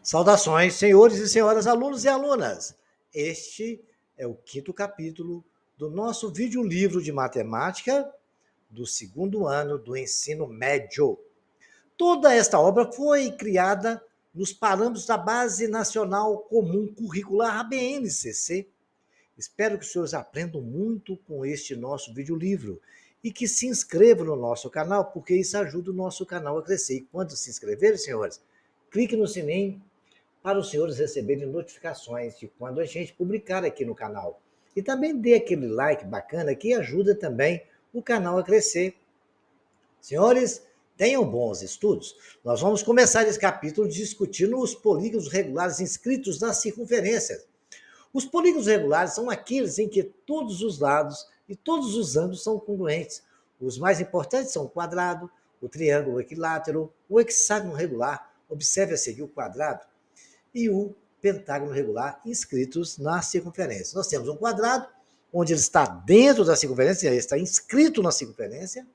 Saudações, senhores e senhoras, alunos e alunas. Este é o quinto capítulo do nosso videolivro de matemática do segundo ano do ensino médio. Toda esta obra foi criada nos parâmetros da Base Nacional Comum Curricular, a BNCC. Espero que os senhores aprendam muito com este nosso videolivro e que se inscrevam no nosso canal, porque isso ajuda o nosso canal a crescer. E quando se inscreverem, senhores, clique no sininho para os senhores receberem notificações de quando a gente publicar aqui no canal. E também dê aquele like bacana que ajuda também o canal a crescer. Senhores, tenham bons estudos. Nós vamos começar esse capítulo discutindo os polígonos regulares inscritos nas circunferências. Os polígonos regulares são aqueles em que todos os lados e todos os ângulos são congruentes. Os mais importantes são o quadrado, o triângulo equilátero, o hexágono regular. Observe a seguir o quadrado e o pentágono regular inscritos na circunferência. Nós temos um quadrado, onde ele está dentro da circunferência, ele está inscrito na circunferência,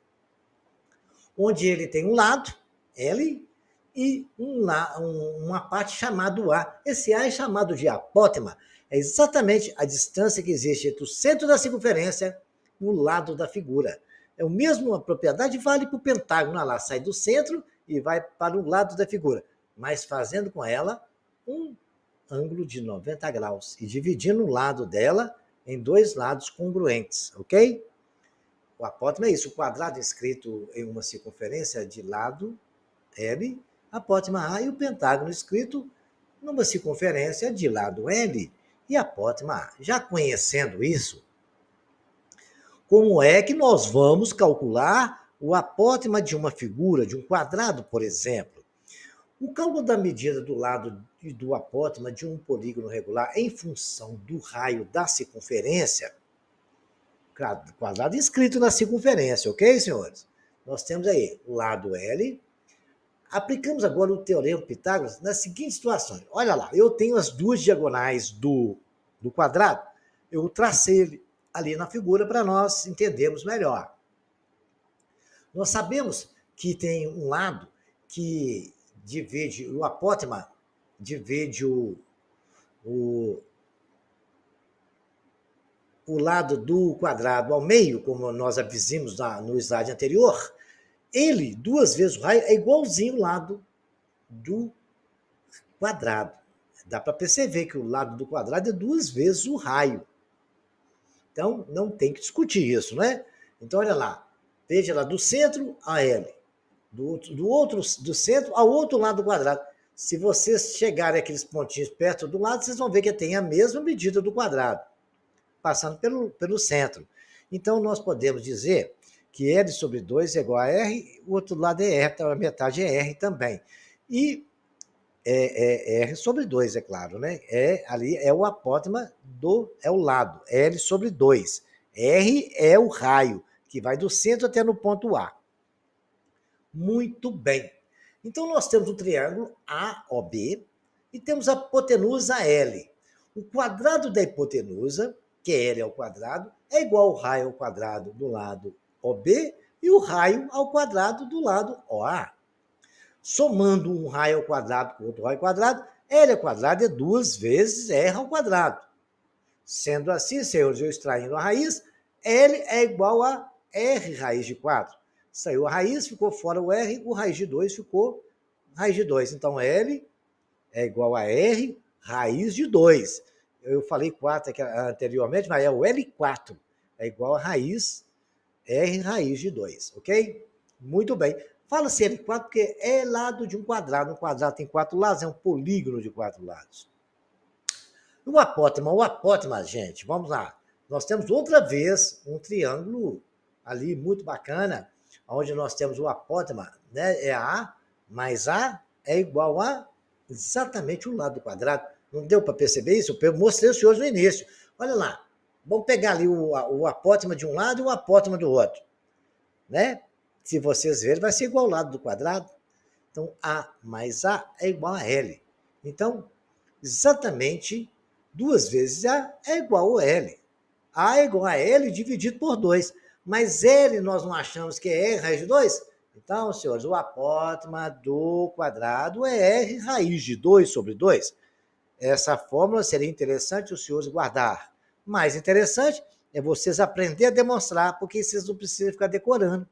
onde ele tem um lado, L, e uma parte chamada A. Esse A é chamado de apótema. É exatamente a distância que existe entre o centro da circunferência e o lado da figura. É a mesma propriedade vale para o pentágono. Ela sai do centro e vai para o lado da figura, mas fazendo com ela um ângulo de 90 graus e dividindo o lado dela em dois lados congruentes, ok? O apótema é isso, o quadrado escrito em uma circunferência de lado L, apótema A, e o pentágono escrito numa circunferência de lado L e apótema A. Já conhecendo isso, como é que nós vamos calcular o apótema de uma figura, de um quadrado, por exemplo? O cálculo da medida do lado e do apótema de um polígono regular em função do raio da circunferência, quadrado inscrito na circunferência, ok, senhores? Nós temos aí o lado L. Aplicamos agora o teorema de Pitágoras nas seguintes situações. Olha lá, eu tenho as duas diagonais do quadrado, eu tracei ele ali na figura para nós entendermos melhor. Nós sabemos que tem um lado que divide, o apótema divide o lado do quadrado ao meio, como nós avisamos no slide anterior. Ele, duas vezes o raio, é igualzinho o lado do quadrado. Dá para perceber que o lado do quadrado é duas vezes o raio. Então, não tem que discutir isso, né? Então, olha lá. Veja lá, do centro a L. Do centro ao outro lado do quadrado. Se vocês chegarem aqueles pontinhos perto do lado, vocês vão ver que tem a mesma medida do quadrado, passando pelo centro. Então, nós podemos dizer que L sobre 2 é igual a R, o outro lado é R, então a metade é R também. E R sobre 2, é claro, né? Ali é o apótema é o lado, L sobre 2. R é o raio, que vai do centro até no ponto A. Muito bem. Então, nós temos o triângulo AOB e temos a hipotenusa L. O quadrado da hipotenusa, que L ao quadrado, é igual ao raio ao quadrado do lado OB e o raio ao quadrado do lado OA. Somando um raio ao quadrado com outro raio ao quadrado, L ao quadrado é duas vezes R ao quadrado. Sendo assim, senhores, eu extraindo a raiz, L é igual a R raiz de 4. Saiu a raiz, ficou fora o R, o raiz de 2 ficou raiz de 2. Então, L é igual a R raiz de 2. Eu falei 4 aqui anteriormente, mas é o L4. É igual a raiz R raiz de 2, ok? Muito bem. Fala-se L4 porque é lado de um quadrado. Um quadrado tem 4 lados, é um polígono de 4 lados. O apótema, gente, vamos lá. Nós temos outra vez um triângulo ali muito bacana, onde nós temos o apótema, né? É A mais A é igual a exatamente o lado do quadrado. Não deu para perceber isso? Eu mostrei aos senhores no início. Olha lá. Vamos pegar ali o apótema de um lado e o apótema do outro, né? Se vocês verem, vai ser igual ao lado do quadrado. Então, A mais A é igual a L. Então, exatamente 2 vezes A é igual a L. A é igual a L dividido por 2. Mas L nós não achamos que é R raiz de 2? Então, senhores, o apótema do quadrado é R raiz de 2 sobre 2. Essa fórmula seria interessante os senhores guardar. Mais interessante é vocês aprender a demonstrar, porque vocês não precisam ficar decorando.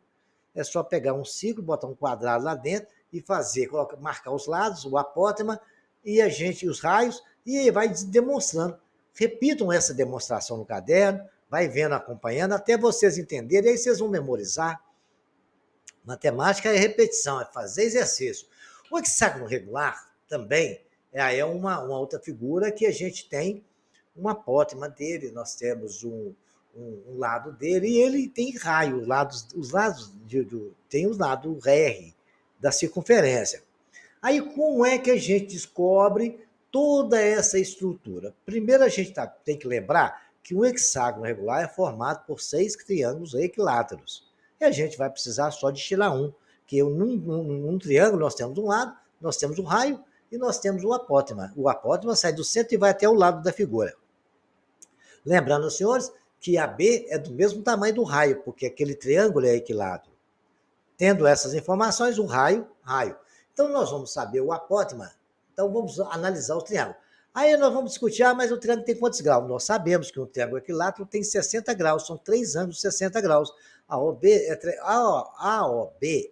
É só pegar um ciclo, botar um quadrado lá dentro e fazer, marcar os lados, o apótema e os raios, e vai demonstrando. Repitam essa demonstração no caderno, vai vendo, acompanhando, até vocês entenderem, aí vocês vão memorizar. Matemática é repetição, é fazer exercício. O hexágono regular também é uma outra figura que a gente tem um apótema dele, nós temos um lado dele, e ele tem raio, os lados tem o lado R da circunferência. Aí como é que a gente descobre toda essa estrutura? Primeiro a gente tem que lembrar que um hexágono regular é formado por 6 triângulos equiláteros. E a gente vai precisar só de tirar um, que num triângulo nós temos um lado, nós temos o raio e nós temos o apótema. O apótema sai do centro e vai até o lado da figura. Lembrando, senhores, que a B é do mesmo tamanho do raio, porque aquele triângulo é equilátero. Tendo essas informações, o raio. Então, nós vamos saber o apótema. Então, vamos analisar o triângulo. Aí nós vamos discutir, mas o triângulo tem quantos graus? Nós sabemos que um triângulo equilátero tem 60 graus, são 3 ângulos de 60 graus. A OB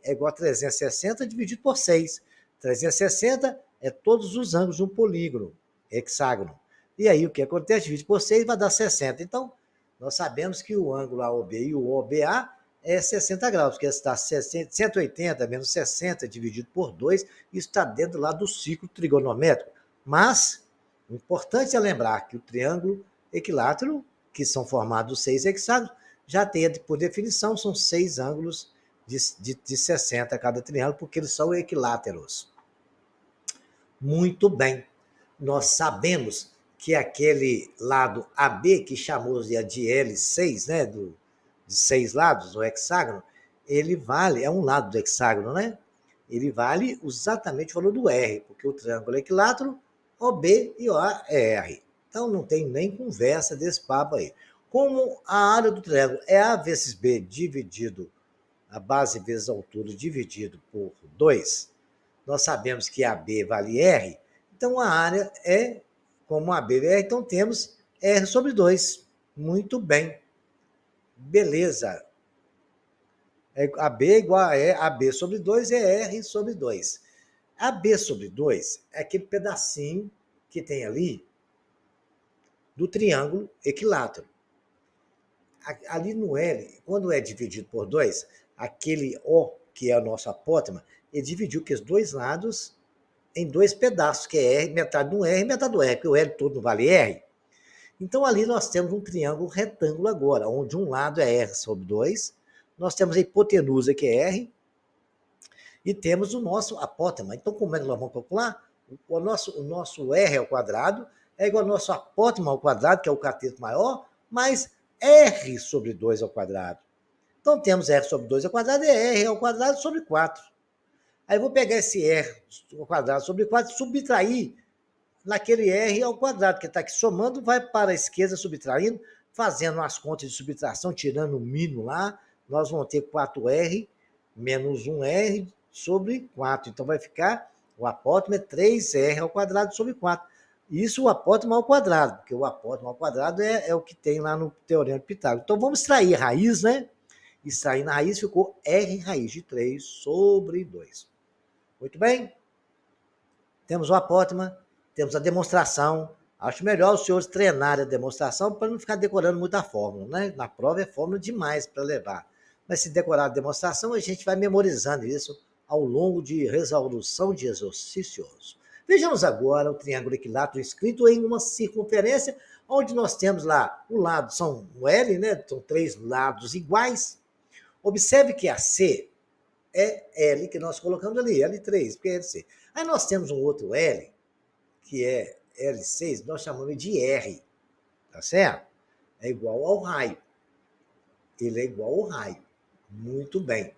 é igual a 360 dividido por 6. 360 é todos os ângulos de um polígono, hexágono. E aí, o que acontece? Divide por 6 vai dar 60. Então, nós sabemos que o ângulo AOB e o OBA é 60 graus, porque está 180 menos 60 dividido por 2, isso está dentro lá do ciclo trigonométrico. Mas o importante é lembrar que o triângulo equilátero, que são formados 6 hexágonos, já tem, por definição, são 6 ângulos de 60 cada triângulo, porque eles são equiláteros. Muito bem. Nós sabemos que aquele lado AB, que chamamos de L6, né, de 6 lados, o hexágono, ele vale, é um lado do hexágono, né? Ele vale exatamente o valor do R, porque o triângulo é equilátero, OB e OA é R. Então não tem nem conversa desse papo aí. Como a área do triângulo é A vezes B dividido, a base vezes a altura dividido por 2, nós sabemos que AB vale R, então a área é como AB é R, então temos R sobre 2. Muito bem. Beleza. AB é igual a AB sobre 2 é R sobre 2. AB sobre 2 é aquele pedacinho que tem ali do triângulo equilátero. Ali no L, quando é dividido por 2, aquele O, que é o nosso apótema, ele dividiu que os dois lados em 2 pedaços, que é R, metade do R e metade do R, porque o L todo não vale R. Então, ali nós temos um triângulo retângulo agora, onde um lado é R sobre 2, nós temos a hipotenusa, que é R, e temos o nosso apótema. Então, como é que nós vamos calcular? O nosso R ao quadrado é igual ao nosso apótema ao quadrado, que é o cateto maior, mais R sobre 2 ao quadrado. Então, temos R sobre 2 ao quadrado e R ao quadrado sobre 4. Aí eu vou pegar esse R ao quadrado sobre 4 e subtrair naquele R ao quadrado, que está aqui somando, vai para a esquerda subtraindo, fazendo as contas de subtração, tirando o mínimo lá, nós vamos ter 4R menos 1R sobre 4. Então vai ficar, o apótema é 3R ao quadrado sobre 4. Isso o apótema ao quadrado, porque o apótema ao quadrado é o que tem lá no Teorema de Pitágoras. Então vamos extrair a raiz, né? Extrair na raiz ficou R raiz de 3 sobre 2. Muito bem? Temos o apótema, temos a demonstração. Acho melhor os senhores treinarem a demonstração para não ficar decorando muita fórmula, né? Na prova é fórmula demais para levar. Mas se decorar a demonstração, a gente vai memorizando isso ao longo de resolução de exercícios. Vejamos agora o triângulo equilátero escrito em uma circunferência, onde nós temos lá o lado, são o L, né? São 3 lados iguais. Observe que a C é L, que nós colocamos ali, L3, porque é LC. Aí nós temos um outro L, que é L6, nós chamamos de R, tá certo? É igual ao raio. Ele é igual ao raio. Muito bem.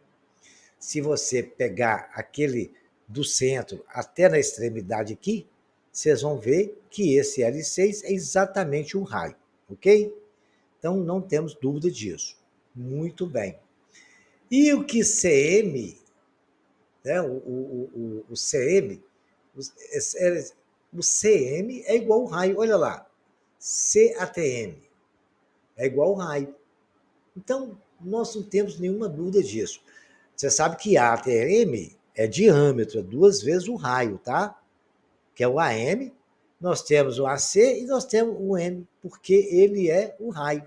Se você pegar aquele do centro até na extremidade aqui, vocês vão ver que esse L6 é exatamente um raio, ok? Então não temos dúvida disso. Muito bem. E o que CM né? O CM, o CM é igual ao raio, olha lá, CATM é igual ao raio. Então, nós não temos nenhuma dúvida disso. Você sabe que ATM é diâmetro, é 2 vezes o raio, tá? Que é o AM, nós temos o AC e nós temos o M, porque ele é o raio.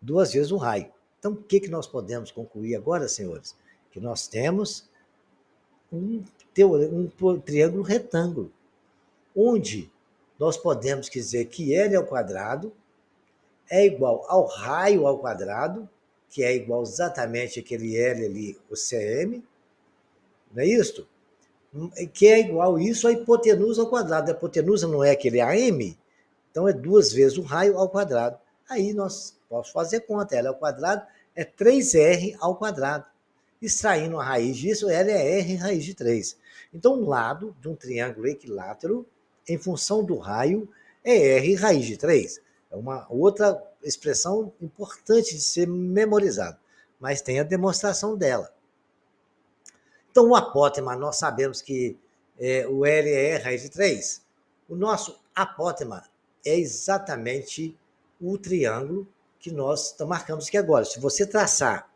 2 vezes o raio. Então, o que nós podemos concluir agora, senhores? Que nós temos um triângulo retângulo, onde nós podemos dizer que L ao quadrado é igual ao raio ao quadrado, que é igual exatamente aquele L ali, o CM, não é isso? Que é igual isso à hipotenusa ao quadrado. A hipotenusa não é aquele AM? Então é 2 vezes o raio ao quadrado. Aí nós podemos fazer conta. L ao quadrado é 3R ao quadrado. Extraindo a raiz disso, L é R raiz de 3. Então, um lado de um triângulo equilátero, em função do raio, é R raiz de 3. É uma outra expressão importante de ser memorizada, mas tem a demonstração dela. Então, o apótema, nós sabemos que o L é R raiz de 3. O nosso apótema é exatamente o triângulo que nós marcamos aqui agora. Se você traçar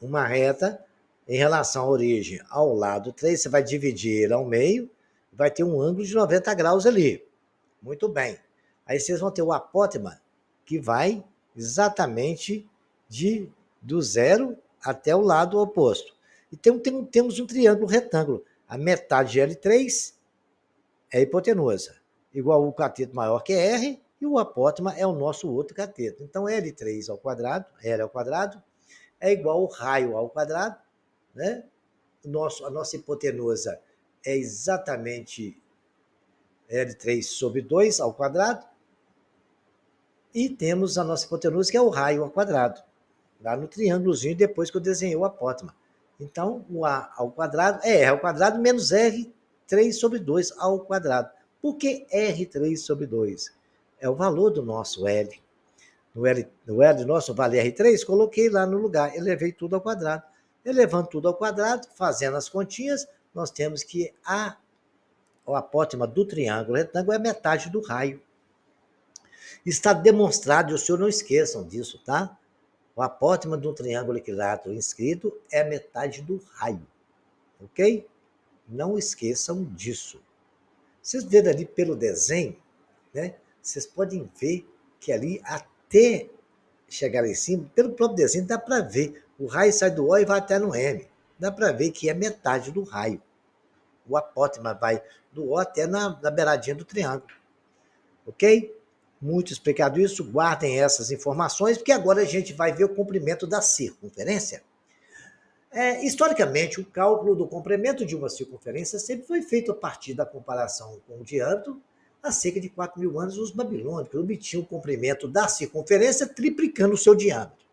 uma reta em relação à origem ao lado 3, você vai dividir ele ao meio, vai ter um ângulo de 90 graus ali. Muito bem. Aí vocês vão ter o apótema, que vai exatamente do zero até o lado oposto. Então, temos um triângulo retângulo. A metade de L3 é a hipotenusa, igual o cateto maior que é R, e o apótema é o nosso outro cateto. Então, L3 ao quadrado, L ao quadrado, é igual ao raio ao quadrado, né? A nossa hipotenusa é exatamente L3 sobre 2 ao quadrado, e temos a nossa hipotenusa, que é o raio ao quadrado, lá no triângulozinho, depois que eu desenhei o apótema. Então, o A ao quadrado é R ao quadrado menos R3 sobre 2 ao quadrado. Por que R3 sobre 2? É o valor do nosso L. No L nosso vale R3, coloquei lá no lugar, elevei tudo ao quadrado. Elevando tudo ao quadrado, fazendo as continhas, nós temos que o apótema do triângulo retângulo é metade do raio. Está demonstrado, e o senhor não esqueçam disso, tá? O apótema de um triângulo equilátero inscrito é metade do raio, ok? Não esqueçam disso. Vocês verem ali pelo desenho, né? Vocês podem ver que ali até chegar lá em cima, pelo próprio desenho, dá para ver. O raio sai do O e vai até no M. Dá para ver que é metade do raio. O apótema vai do O até na beiradinha do triângulo. Ok? Muito explicado isso, guardem essas informações, porque agora a gente vai ver o comprimento da circunferência. Historicamente, o cálculo do comprimento de uma circunferência sempre foi feito a partir da comparação com o diâmetro. Há cerca de 4.000 anos, os babilônicos obtinham o comprimento da circunferência triplicando o seu diâmetro.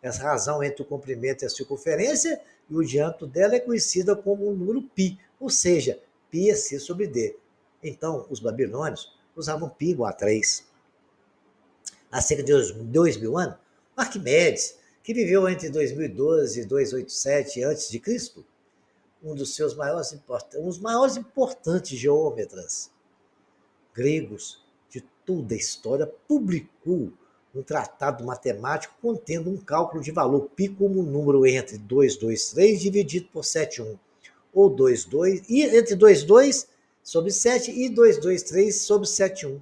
Essa razão entre o comprimento e a circunferência e o diâmetro dela é conhecida como o número π, ou seja, π é c sobre d. Então, os babilônios usavam π igual a 3. Há cerca de 2.000 anos, Arquimedes, que viveu entre 2012 e 287 a.C., um dos maiores importantes geômetras gregos de toda a história, publicou um tratado matemático contendo um cálculo de valor π como um número entre 223 dividido por 71, ou 22, e entre 22 sobre 7 e 223 sobre 71.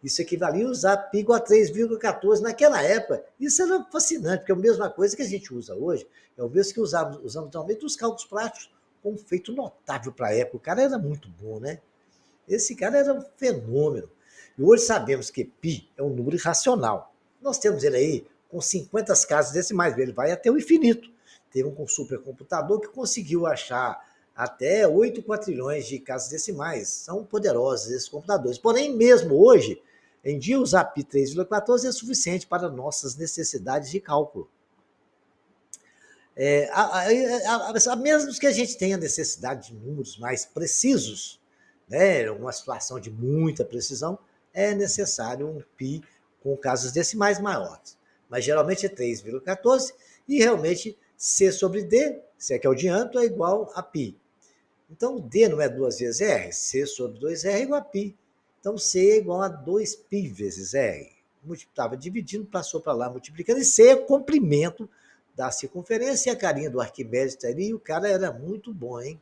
Isso equivalia a usar π igual a 3,14 naquela época. Isso era fascinante, porque é a mesma coisa que a gente usa hoje, é o mesmo que usamos atualmente os cálculos práticos, com um feito notável para a época. O cara era muito bom, né? Esse cara era um fenômeno. E hoje sabemos que π é um número irracional. Nós temos ele aí com 50 casas decimais, ele vai até o infinito. Teve um supercomputador que conseguiu achar até 8 quatrilhões de casas decimais. São poderosos esses computadores. Porém, mesmo hoje, em dia, usar π 3,14 é suficiente para nossas necessidades de cálculo. A menos que a gente tenha necessidade de números mais precisos, né, uma situação de muita precisão, é necessário um π com casas decimais maiores. mas geralmente é 3,14, e realmente C sobre D, C que é o diâmetro, é igual a π. Então, D não é 2 vezes R? C sobre 2R é igual a π. Então, C é igual a 2π vezes R. Estava dividindo, passou para lá, multiplicando, e C é o comprimento da circunferência, e a carinha do Arquimedes está ali, e o cara era muito bom, hein?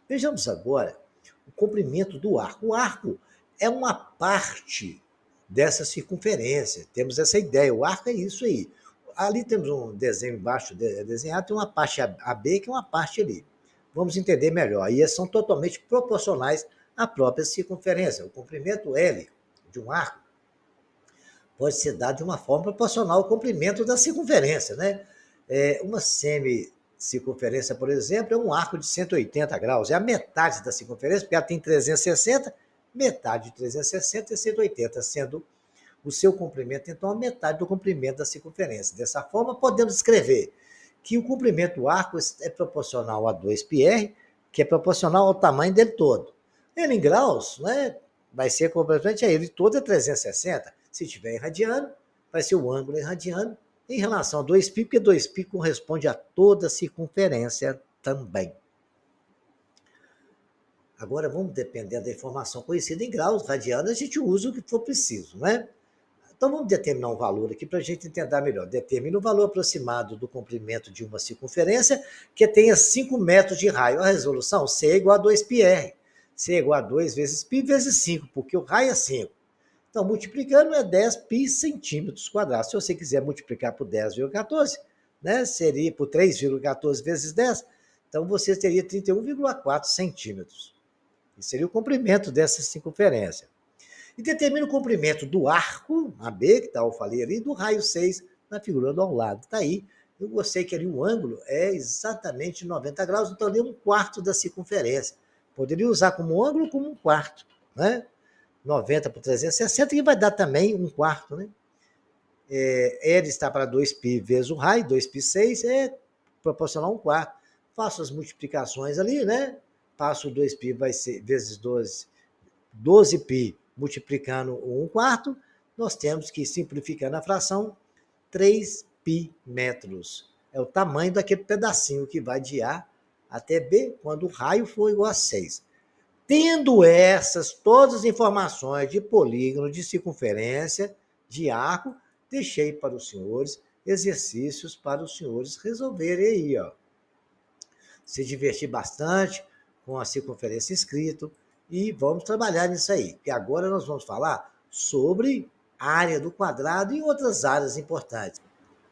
Vejamos agora o comprimento do arco. O arco é uma parte dessa circunferência. Temos essa ideia. O arco é isso aí. Ali temos um desenho embaixo desenhado, tem uma parte AB, que é uma parte ali. Vamos entender melhor. E são totalmente proporcionais à própria circunferência. O comprimento L de um arco pode ser dado de uma forma proporcional ao comprimento da circunferência, né? Uma semicircunferência, por exemplo, é um arco de 180 graus. É a metade da circunferência, porque ela tem 360, metade de 360 é 180, sendo o seu comprimento, então, a metade do comprimento da circunferência. Dessa forma, podemos escrever que o comprimento do arco é proporcional a 2πr, que é proporcional ao tamanho dele todo. Ele em graus, né, vai ser completamente a ele todo é 360. Se estiver em radiano, vai ser o ângulo em radiano em relação a 2π, porque 2π corresponde a toda a circunferência também. Agora, vamos dependendo da informação conhecida em graus, radiano, a gente usa o que for preciso, né? Então, vamos determinar um valor aqui para a gente entender melhor. Determina o valor aproximado do comprimento de uma circunferência que tenha 5 metros de raio. A resolução, C é igual a 2πr. C é igual a 2 vezes π vezes 5, porque o raio é 5. Então, multiplicando é 10π centímetros quadrados. Se você quiser multiplicar por 10,14, né, seria por 3,14 vezes 10, então você teria 31,4 centímetros. Esse seria o comprimento dessa circunferência. E determina o comprimento do arco, AB, que eu falei ali, do raio 6, na figura do ao lado. Está aí. Eu gostei que ali o ângulo é exatamente 90 graus, então ali é um quarto da circunferência. Poderia usar como ângulo como um quarto, né? 90 por 360, que vai dar também um quarto, né? L está para 2π vezes o raio, 2π6 é proporcional a um quarto. Faço as multiplicações ali, né? Passo 2π vai ser vezes 12, 12π multiplicando o 1 quarto, nós temos que, simplificando a fração, 3π metros. É o tamanho daquele pedacinho que vai de A até B, quando o raio for igual a 6. Tendo essas todas as informações de polígono, de circunferência, de arco, deixei para os senhores exercícios para os senhores resolverem aí, ó. Se divertir bastante com a circunferência escrita e vamos trabalhar nisso aí. E agora nós vamos falar sobre a área do quadrado e outras áreas importantes.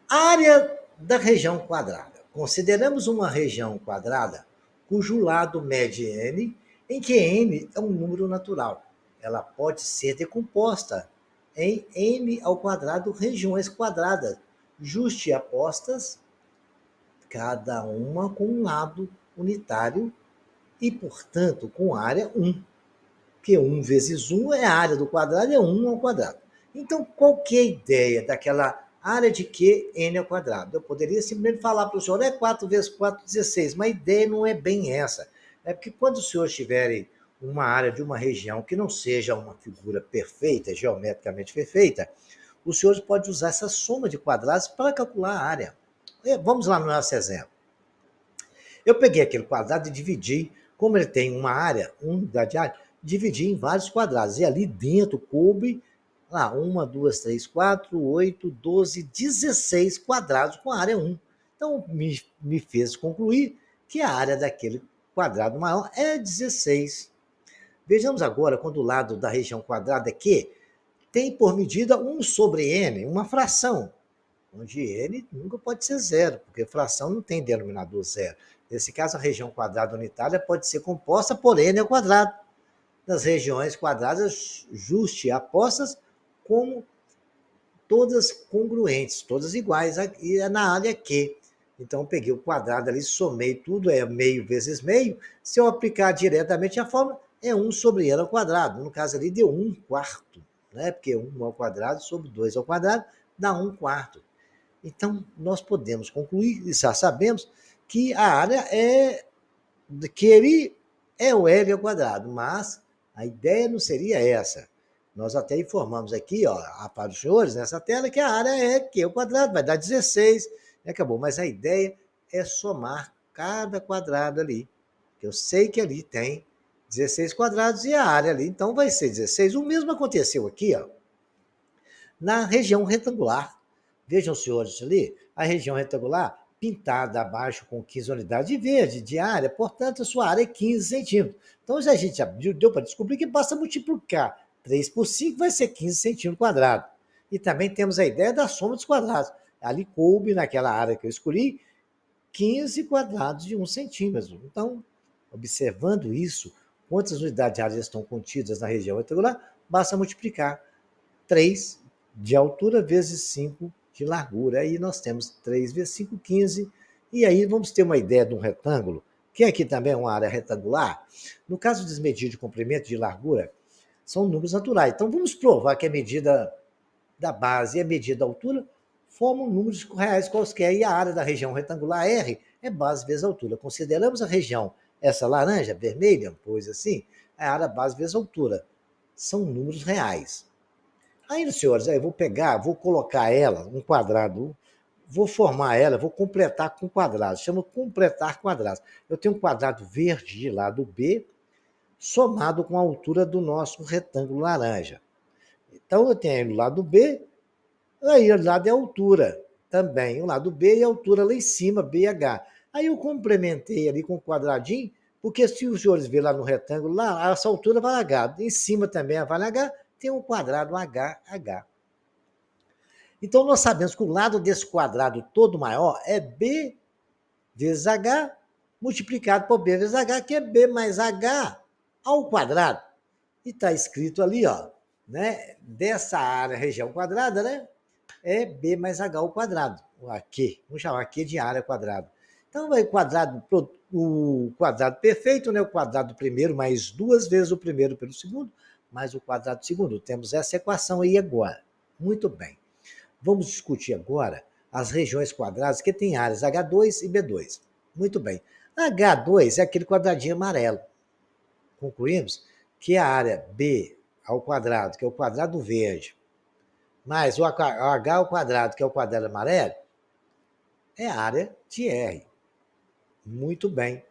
Área da região quadrada. Consideramos uma região quadrada cujo lado mede n, em que n é um número natural. Ela pode ser decomposta em n ao quadrado regiões quadradas, justapostas, cada uma com um lado unitário e, portanto, com área 1. Porque 1 vezes 1 é a área do quadrado, é 1 ao quadrado. Então, qual que é a ideia daquela área de Q, n ao quadrado? Eu poderia simplesmente falar para o senhor, 4 vezes 4, 16, mas a ideia não é bem essa. É porque quando os senhores tiverem uma área de uma região que não seja uma figura perfeita, geometricamente perfeita, os senhores podem usar essa soma de quadrados para calcular a área. Vamos lá no nosso exemplo. Eu peguei aquele quadrado e dividi, como ele tem uma área, unidade de área, dividi em vários quadrados. E ali dentro coube lá, 1, 2, 3, 4, 8, 12, 16 quadrados com a área 1. Então, me fez concluir que a área daquele quadrado maior é 16. Vejamos agora, quando o lado da região quadrada é Q, tem por medida 1 sobre n, uma fração, onde n nunca pode ser zero, porque fração não tem denominador zero. Nesse caso, a região quadrada unitária pode ser composta por n ao quadrado, das regiões quadradas justapostas como todas congruentes, todas iguais, e é na área Q. Então, peguei o quadrado ali, somei tudo, é meio vezes meio. Se eu aplicar diretamente a fórmula, é 1 sobre n ao quadrado. No caso ali, deu 1 quarto, né? Porque 1 ao quadrado sobre 2 ao quadrado dá 1 quarto. Então, nós podemos concluir, e já sabemos, que a área que ele é o L ao quadrado, mas a ideia não seria essa. Nós até informamos aqui, ó, para os senhores, nessa tela, que a área é Q ao quadrado, vai dar 16, e acabou. Mas a ideia é somar cada quadrado ali. Eu sei que ali tem 16 quadrados e a área ali, então vai ser 16. O mesmo aconteceu aqui, ó, na região retangular. Vejam, senhores, ali, a região retangular pintada abaixo com 15 unidades de verde de área, portanto, a sua área é 15 centímetros. Então, a gente já deu para descobrir que basta multiplicar 3 por 5, vai ser 15 centímetros quadrados. E também temos a ideia da soma dos quadrados. Ali coube, naquela área que eu escolhi, 15 quadrados de 1 centímetro. Então, observando isso, quantas unidades de área estão contidas na região retangular, basta multiplicar 3 de altura vezes 5 de largura. Aí nós temos 3 vezes 5, 15. E aí vamos ter uma ideia de um retângulo, que aqui também é uma área retangular. No caso de desmedido de comprimento e de largura, são números naturais. Então vamos provar que a medida da base e a medida da altura formam números reais quaisquer, e a área da região retangular R é base vezes altura. Consideramos a região, essa laranja, vermelha, pois assim, a área base vezes altura. São números reais. Aí, senhores, eu vou pegar, vou colocar ela, um quadrado, vou formar ela, vou completar com quadrados, chama completar quadrados. Eu tenho um quadrado verde de lado B, somado com a altura do nosso retângulo laranja. Então, eu tenho o lado B, aí o lado é a altura também, o lado B e a altura lá em cima, BH. Aí eu complementei ali com o quadradinho, porque se os senhores verem lá no retângulo, lá, essa altura vale H. Em cima também vale H, tem um quadrado HH. Então, nós sabemos que o lado desse quadrado todo maior é B vezes H multiplicado por B vezes H, que é B mais H ao quadrado. E está escrito ali, ó, né? Dessa área, região quadrada, né? É B mais H ao quadrado. Aqui, vamos chamar aqui de área quadrada. Então, vai o quadrado perfeito, né? O quadrado do primeiro mais 2 vezes o primeiro pelo segundo, mais o quadrado do segundo. Temos essa equação aí agora. Muito bem. Vamos discutir agora as regiões quadradas que têm áreas H2 e B2. Muito bem. H2 é aquele quadradinho amarelo. Concluímos que a área B ao quadrado, que é o quadrado verde, mais o H ao quadrado, que é o quadrado amarelo, é a área de R. Muito bem.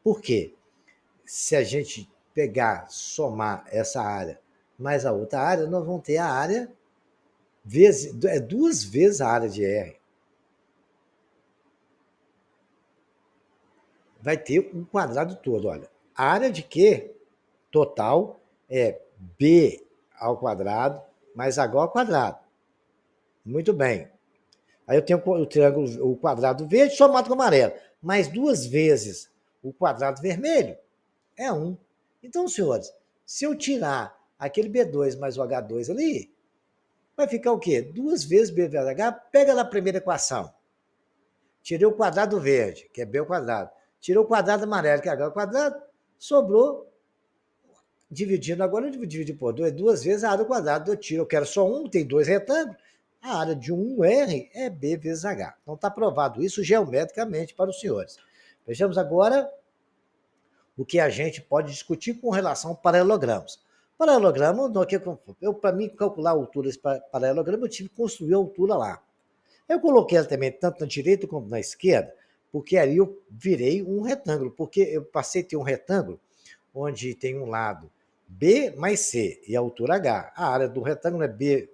Por quê? Se a gente pegar, somar essa área mais a outra área, nós vamos ter a área duas vezes a área de R. Vai ter um quadrado todo, olha. A área de Q total é B ao quadrado mais H ao quadrado. Muito bem. Aí eu tenho o triângulo, o quadrado verde somado com o amarelo. Mais 2 vezes o quadrado vermelho é 1. Então, senhores, se eu tirar aquele B2 mais o H2 ali, vai ficar o quê? 2 vezes B vezes H. Pega na primeira equação. Tirei o quadrado verde, que é B ao quadrado. Tirei o quadrado amarelo, que é H ao quadrado. Sobrou, dividindo agora, eu dividi por 2, 2 vezes a área ao quadrado. Eu tiro, eu quero só um, tem 2 retângulos. A área de 1R é B vezes H. Então está provado isso geometricamente para os senhores. Vejamos agora o que a gente pode discutir com relação a paralelogramas. Paralelograma, para mim calcular a altura desse paralelograma, eu tive que construir a altura lá. Eu coloquei ela também tanto na direita como na esquerda, porque ali eu virei um retângulo, porque eu passei a ter um retângulo onde tem um lado B mais C e a altura H. A área do retângulo é B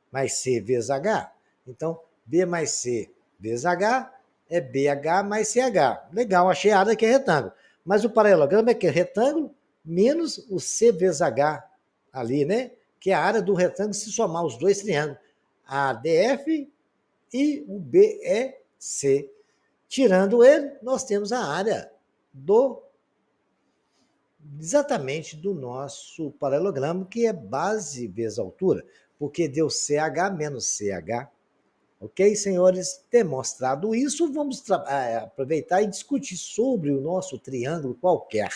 mais C vezes H. Então, B mais C vezes H é BH mais CH. Legal, achei a área que é retângulo. Mas o paralelograma é que é retângulo menos o C vezes H ali, né? Que é a área do retângulo se somar os dois triângulos, a ADF e o BEC. Tirando ele, nós temos a área exatamente do nosso paralelogramo, que é base vezes altura, porque deu CH menos CH. Ok, senhores? Demonstrado isso, vamos aproveitar e discutir sobre o nosso triângulo qualquer.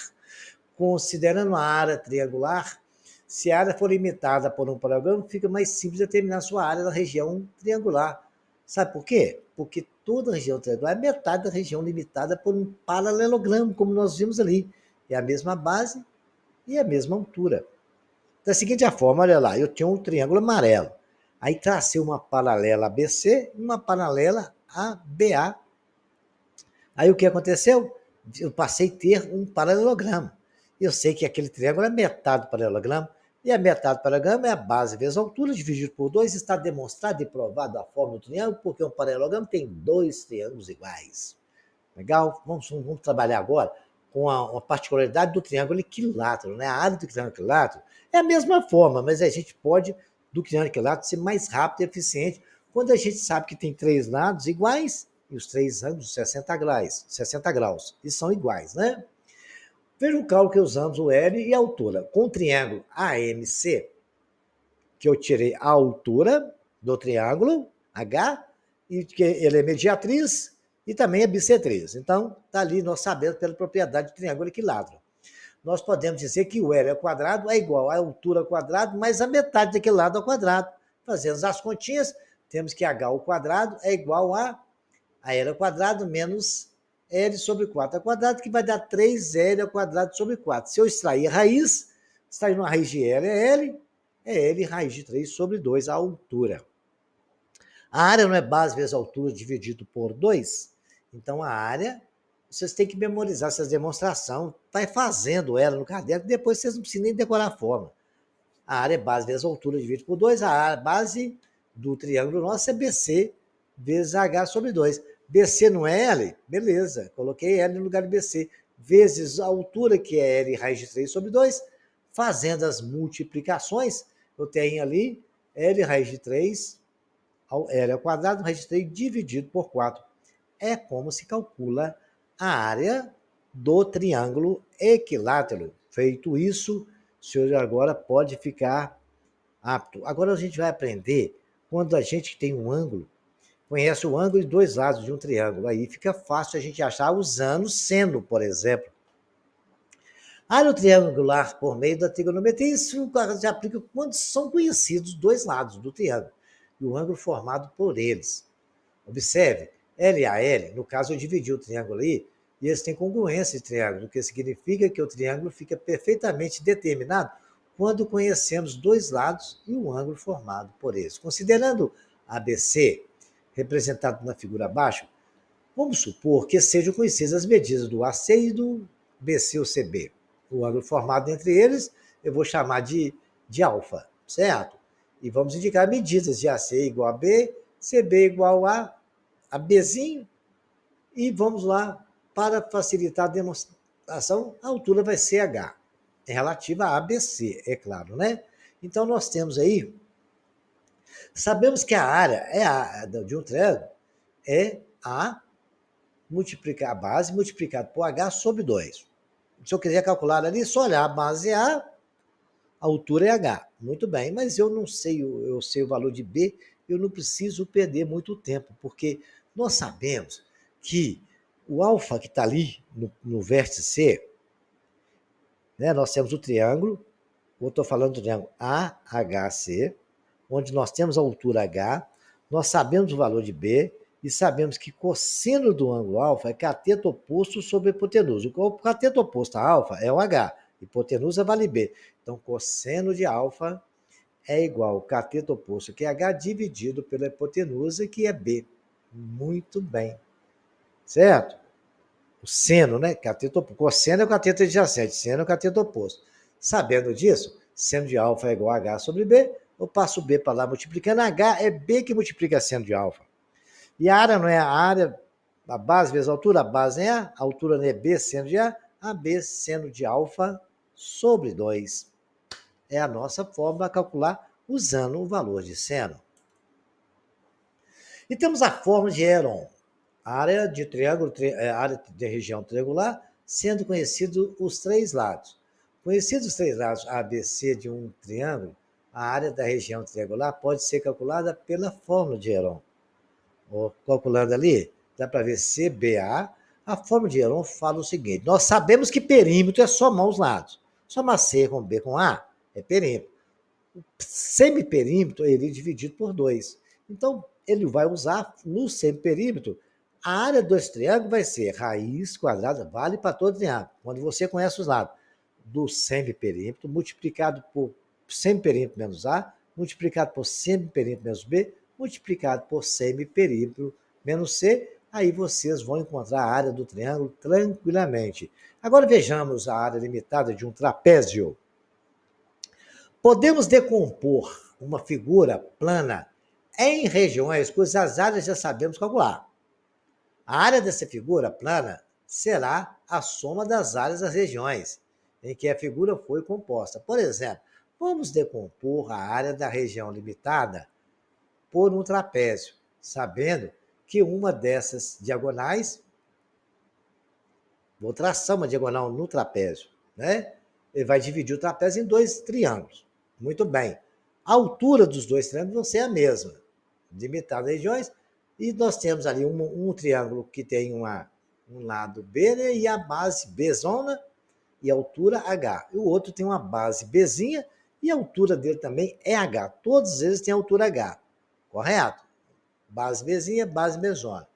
Considerando a área triangular, se a área for limitada por um paralelogramo, fica mais simples determinar sua área da região triangular. Sabe por quê? Porque toda região triangular é metade da região limitada por um paralelogramo, como nós vimos ali. É a mesma base e a mesma altura. Da seguinte forma, olha lá, eu tinha um triângulo amarelo. Aí tracei uma paralela ABC e uma paralela ABA. Aí o que aconteceu? Eu passei a ter um paralelogramo. Eu sei que aquele triângulo é metade do paralelogramo, e a metade do paralelogramo é a base vezes a altura, dividido por 2, está demonstrado e provado a forma do triângulo, porque um paralelogramo tem dois triângulos iguais. Legal? Vamos trabalhar agora com a particularidade do triângulo equilátero. Né? A área do triângulo equilátero é a mesma forma, mas a gente pode, do triângulo equilátero, ser mais rápido e eficiente quando a gente sabe que tem três lados iguais e os três ângulos 60 graus, e são iguais, né? Veja o cálculo que usamos o L e a altura. Com o triângulo AMC, que eu tirei a altura do triângulo H, e que ele é mediatriz e também é bissetriz. Então, está ali nós sabemos pela propriedade do triângulo equilátero. Nós podemos dizer que o L ao quadrado é igual à altura ao quadrado mais a metade daquele lado ao quadrado. Fazendo as continhas, temos que H ao quadrado é igual a L ao quadrado menos L sobre 4 ao quadrado, que vai dar 3L ao quadrado sobre 4. Se eu extrair a raiz, extrair uma raiz de L é L raiz de 3 sobre 2 a altura. A área não é base vezes a altura dividido por 2? Então, a área, vocês têm que memorizar essas demonstrações, vai fazendo ela no caderno, depois vocês não precisam nem decorar a forma. A área é base vezes a altura dividido por 2, a área, base do triângulo nosso é BC vezes H sobre 2. BC não é L? Beleza, coloquei L no lugar de BC, vezes a altura, que é L raiz de 3 sobre 2, fazendo as multiplicações, eu tenho ali L raiz de 3, L ao quadrado, raiz de 3 dividido por 4. É como se calcula a área do triângulo equilátero. Feito isso, o senhor agora pode ficar apto. Agora a gente vai aprender quando a gente tem um ângulo, conhece o ângulo de dois lados de um triângulo. Aí fica fácil a gente achar usando seno, por exemplo. A área triangular por meio da trigonometria, isso se aplica quando são conhecidos dois lados do triângulo e o ângulo formado por eles. Observe, L e AL, no caso eu dividi o triângulo ali, e eles têm congruência de triângulo, o que significa que o triângulo fica perfeitamente determinado quando conhecemos dois lados e o ângulo formado por eles. Considerando ABC, representado na figura abaixo, vamos supor que sejam conhecidas as medidas do AC e do BC ou CB. O ângulo formado entre eles eu vou chamar de alfa, certo? E vamos indicar medidas de AC igual a B, CB igual a Bzinho, e vamos lá, para facilitar a demonstração, a altura vai ser H, é relativa a ABC, é claro, né? Então, nós temos aí, sabemos que a área de um triângulo é A multiplicar a base multiplicado por H sobre 2. Se eu quiser calcular ali, só olhar a base A altura é H. Muito bem, mas eu não sei, eu sei o valor de B, eu não preciso perder muito tempo, porque nós sabemos que o alfa que está ali no vértice C, né, nós temos o triângulo, eu estou falando do triângulo AHC, onde nós temos a altura H, nós sabemos o valor de B, e sabemos que cosseno do ângulo alfa é cateto oposto sobre hipotenusa. O cateto oposto a alfa é o H, hipotenusa vale B. Então, cosseno de alfa é igual ao cateto oposto, que é H, dividido pela hipotenusa, que é B. Muito bem. Certo? O seno, né? Cateto oposto. Cosseno é o cateto adjacente, seno é o cateto oposto. Sabendo disso, seno de alfa é igual a H sobre B, eu passo B para lá multiplicando, H é B que multiplica seno de alfa. E a área não é a área, a base vezes a altura, a base é A altura não é B seno de A B seno de alfa sobre 2. É a nossa forma de calcular usando o valor de seno. E temos a forma de Heron, área de triângulo, área de região triangular, sendo conhecidos os três lados. Conhecidos os três lados ABC de um triângulo, a área da região triangular pode ser calculada pela fórmula de Heron. Calculando ali, dá para ver CBA. A fórmula de Heron fala o seguinte: nós sabemos que perímetro é somar os lados. Somar C com B com A é perímetro. O semiperímetro ele é dividido por 2. Então, ele vai usar no semiperímetro, a área dos triângulos vai ser raiz quadrada, vale para todo triângulo. Quando você conhece os lados do semiperímetro, multiplicado por semiperímetro menos A, multiplicado por semiperímetro menos B, multiplicado por semiperímetro menos C. Aí vocês vão encontrar a área do triângulo tranquilamente. Agora vejamos a área limitada de um trapézio. Podemos decompor uma figura plana em regiões cujas áreas já sabemos calcular. A área dessa figura plana será a soma das áreas das regiões em que a figura foi composta. Por exemplo, vamos decompor a área da região limitada por um trapézio, sabendo que uma dessas diagonais, vou traçar uma diagonal no trapézio, né? Ele vai dividir o trapézio em dois triângulos. Muito bem. A altura dos dois triângulos vão ser a mesma, limitada a regiões, e nós temos ali um triângulo que tem um lado B, né, e a base B zona e a altura H. E o outro tem uma base Bzinha e a altura dele também é H. Todos eles têm altura H. Correto? Base Bzinha, base B zona.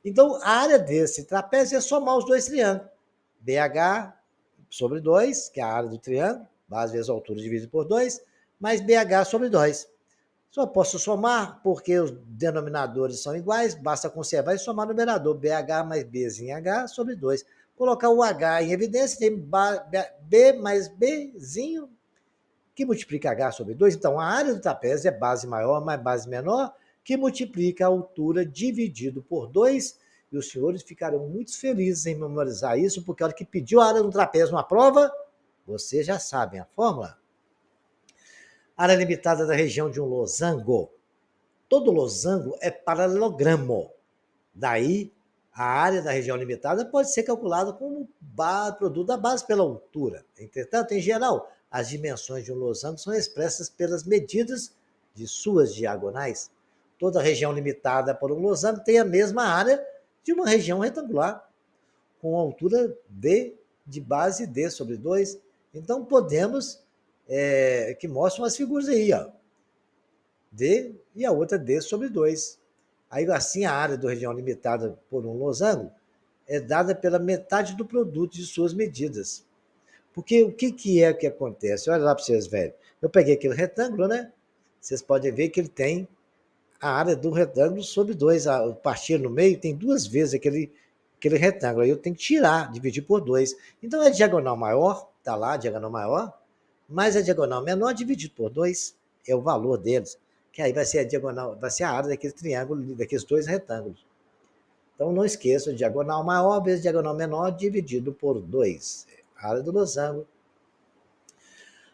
Então, a área desse trapézio é somar os dois triângulos. BH sobre 2, que é a área do triângulo, base vezes a altura dividido por 2, mais BH sobre 2. Só posso somar porque os denominadores são iguais, basta conservar e somar o numerador. BH mais Bzinho H sobre 2. Colocar o H em evidência, tem B mais Bzinho, que multiplica H sobre 2. Então, a área do trapézio é base maior mais base menor, que multiplica a altura dividido por 2. E os senhores ficarão muito felizes em memorizar isso, porque a hora que pediu a área do trapézio numa prova, vocês já sabem a fórmula. Área limitada da região de um losango. Todo losango é paralelogramo. Daí, a área da região limitada pode ser calculada como produto da base pela altura. Entretanto, em geral, as dimensões de um losango são expressas pelas medidas de suas diagonais. Toda região limitada por um losango tem a mesma área de uma região retangular, com altura D de base D sobre 2. Então, podemos, que mostram as figuras aí, ó. D e a outra D sobre 2. Aí, assim, a área da região limitada por um losango é dada pela metade do produto de suas medidas. Porque o que é que acontece? Olha lá para vocês, velho. Eu peguei aquele retângulo, né? Vocês podem ver que ele tem a área do retângulo sobre 2. A partir no meio tem duas vezes aquele retângulo. Aí eu tenho que tirar, dividir por 2. Então, a diagonal maior, está lá a diagonal maior, mais a diagonal menor dividido por 2. É o valor deles. Que aí vai ser a diagonal, vai ser a área daquele triângulo, daqueles dois retângulos. Então, não esqueça, diagonal maior vezes diagonal menor dividido por 2. A área do losango.